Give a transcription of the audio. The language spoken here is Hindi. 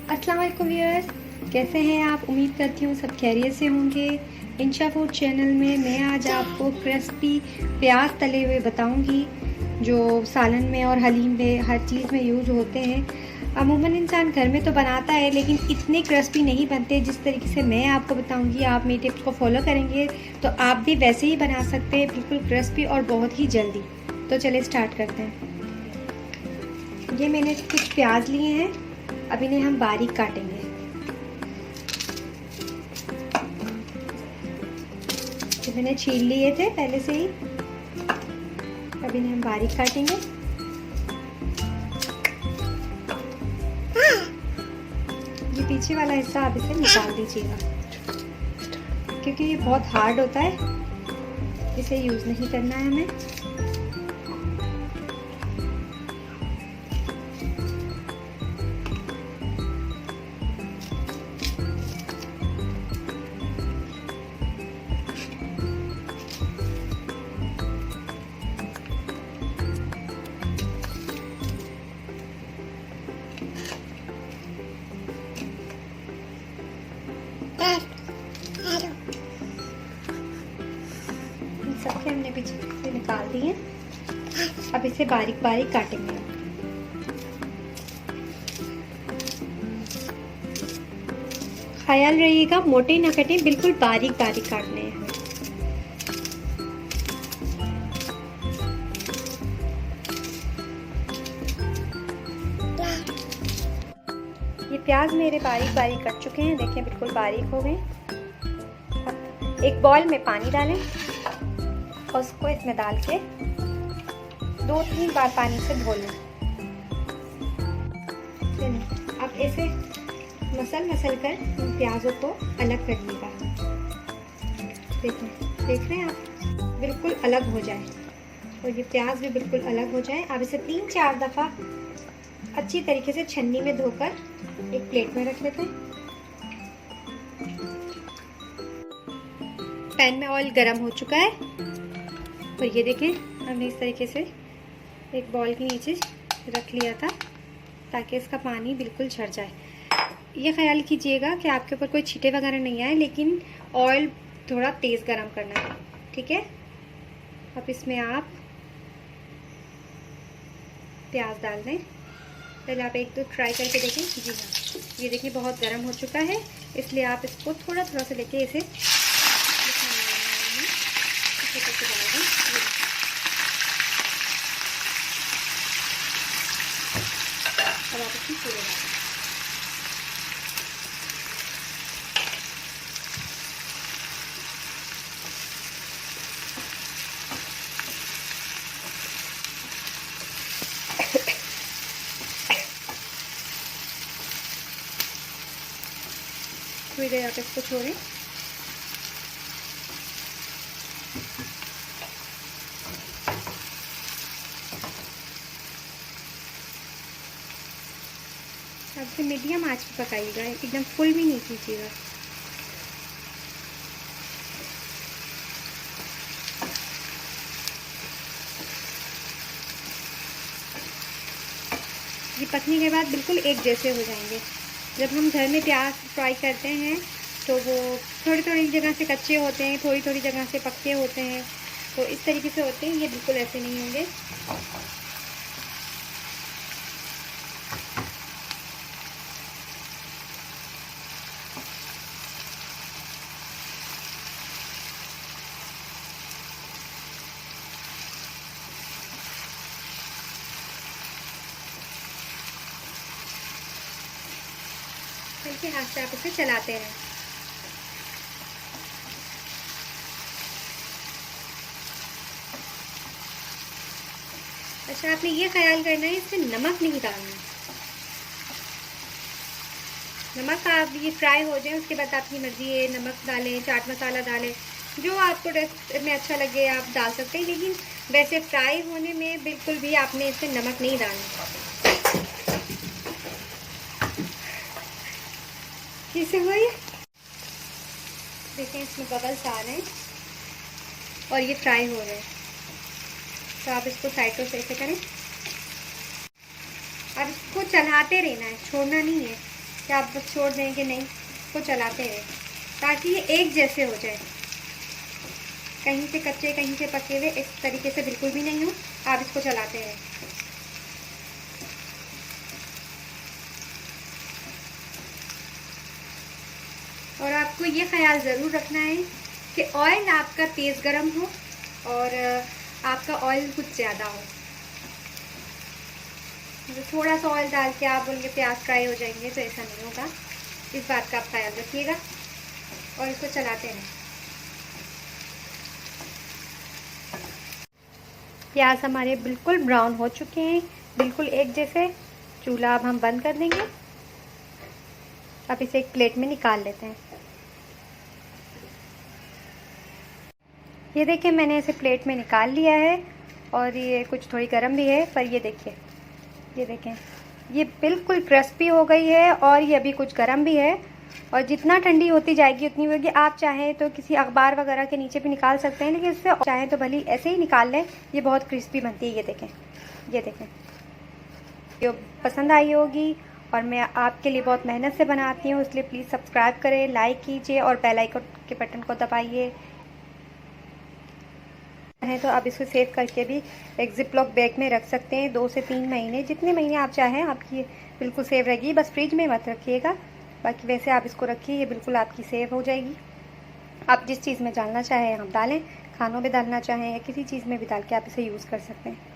अस्सलाम वालेकुम व्यूअर्स, कैसे हैं आप? उम्मीद करती हूँ सब खैरियत से होंगे। इंशा फूड चैनल में मैं आज आपको क्रिस्पी प्याज तले हुए बताऊंगी, जो सालन में और हलीम में हर चीज़ में यूज़ होते हैं। अमूमन इंसान घर में तो बनाता है, लेकिन इतने क्रिस्पी नहीं बनते जिस तरीके से मैं आपको बताऊंगी। आप मेरी टिप्स को फॉलो करेंगे तो आप भी वैसे ही बना सकते हैं, बिल्कुल क्रिस्पी और बहुत ही जल्दी। तो चलिए स्टार्ट करते हैं। ये मैंने कुछ प्याज लिए हैं, अब इन्हें हम बारीक काटेंगे। ये मैंने छील लिए थे पहले से ही, अब इन्हें हम बारीक काटेंगे। ये पीछे वाला हिस्सा आप इसे निकाल दीजिएगा, क्योंकि ये बहुत हार्ड होता है, इसे यूज़ नहीं करना है हमें। सबके हमने पीछे से निकाल दिए, अब इसे बारीक बारीक काटेंगे। ख्याल रहिएगा मोटे ना कटें, बिल्कुल बारीक बारीक काटने हैं। ये प्याज मेरे बारीक बारीक कट चुके हैं, देखें बिल्कुल बारीक हो गए। एक बॉल में पानी डालें और उसको इसमें डाल के 2-3 बार पानी से धो लें। अब ऐसे मसल कर इन प्याजों को अलग करिएगा। देख रहे हैं आप, बिल्कुल अलग हो जाए और ये प्याज भी बिल्कुल अलग हो जाए। अब इसे 3-4 दफ़ा अच्छी तरीके से छन्नी में धोकर एक प्लेट में रख लेते हैं। पैन में ऑयल गरम हो चुका है और ये देखें, हमने इस तरीके से एक बॉल के नीचे रख लिया था ताकि इसका पानी बिल्कुल झड़ जाए। ये ख्याल कीजिएगा कि आपके ऊपर कोई छींटे वगैरह नहीं आए, लेकिन ऑयल थोड़ा तेज़ गरम करना है, ठीक है। अब इसमें आप प्याज डाल दें। पहले आप एक दो ट्राई करके देखें। जी हाँ, ये देखिए बहुत गर्म हो चुका है, इसलिए आप इसको थोड़ा थोड़ा सा लेके इसे अब आप इसमें पूरे डालें। थोड़ी देर आप इसको छोड़ें। अब इसे मीडियम आंच पे पकाइएगा, एकदम फुल भी नहीं कीजिएगा। ये पकने के बाद बिल्कुल एक जैसे हो जाएंगे। जब हम घर में प्याज फ्राई करते हैं तो वो थोड़ी थोड़ी जगह से कच्चे होते हैं, थोड़ी थोड़ी जगह से पक्के होते हैं, तो इस तरीके से होते हैं। ये बिल्कुल ऐसे नहीं होंगे। हल्के हाथ से आप इसे चलाते रहें। अच्छा, आपने ये ख्याल करना है इसमें नमक नहीं डालना। नमक आप ये फ्राई हो जाए उसके बाद आपकी मर्जी है, नमक डालें, चाट मसाला डालें, जो आपको टेस्ट में अच्छा लगे आप डाल सकते हैं, लेकिन वैसे फ्राई होने में बिल्कुल भी आपने इसमें नमक नहीं डालना। कैसे हुआ ये देखें, इसमें बबल्स आ रहे हैं और ये फ्राई हो रहे हैं। तो आप इसको साइडों से ऐसे करें। अब इसको चलाते रहना है, छोड़ना नहीं है। कि आप बस छोड़ देंगे, नहीं, इसको चलाते रहें ताकि ये एक जैसे हो जाए, कहीं से कच्चे कहीं से पके हुए इस तरीके से बिल्कुल भी नहीं हो। आप इसको चलाते रहें। और आपको ये ख्याल ज़रूर रखना है कि ऑयल आपका तेज़ गरम हो और आपका ऑयल कुछ ज़्यादा हो। तो थोड़ा सा ऑयल डाल के आप बोलेंगे प्याज फ्राई हो जाएंगे, तो ऐसा नहीं होगा। इस बात का आप ख्याल रखिएगा और इसको चलाते रहें। प्याज हमारे बिल्कुल ब्राउन हो चुके हैं, बिल्कुल एक जैसे। चूल्हा अब हम बंद कर देंगे। अब इसे एक प्लेट में निकाल लेते हैं। ये देखिए मैंने इसे प्लेट में निकाल लिया है और ये कुछ थोड़ी गर्म भी है, पर ये देखिए, ये देखें, ये बिल्कुल क्रिस्पी हो गई है और ये अभी कुछ गर्म भी है। और जितना ठंडी होती जाएगी उतनी होगी। आप चाहें तो किसी अखबार वगैरह के नीचे भी निकाल सकते हैं, लेकिन इससे चाहें तो भली ऐसे ही निकाल लें, ये बहुत क्रिस्पी बनती है। ये देखें, ये देखें। ये पसंद आई होगी और मैं आपके लिए बहुत मेहनत से बनाती हूँ, इसलिए प्लीज़ सब्सक्राइब करें, लाइक कीजिए और बेल आइकन के बटन को दबाइए। है तो आप इसको सेव करके भी एक जिपलॉक बैग में रख सकते हैं 2 से 3 महीने, जितने महीने आप चाहें आपकी बिल्कुल सेव रहेगी। बस फ्रिज में मत रखिएगा, बाकी वैसे आप इसको रखिए, ये बिल्कुल आपकी सेव हो जाएगी। आप जिस चीज़ में डालना चाहें आप डालें, खानों में डालना चाहें या किसी चीज़ में भी डाल के आप इसे यूज़ कर सकते हैं।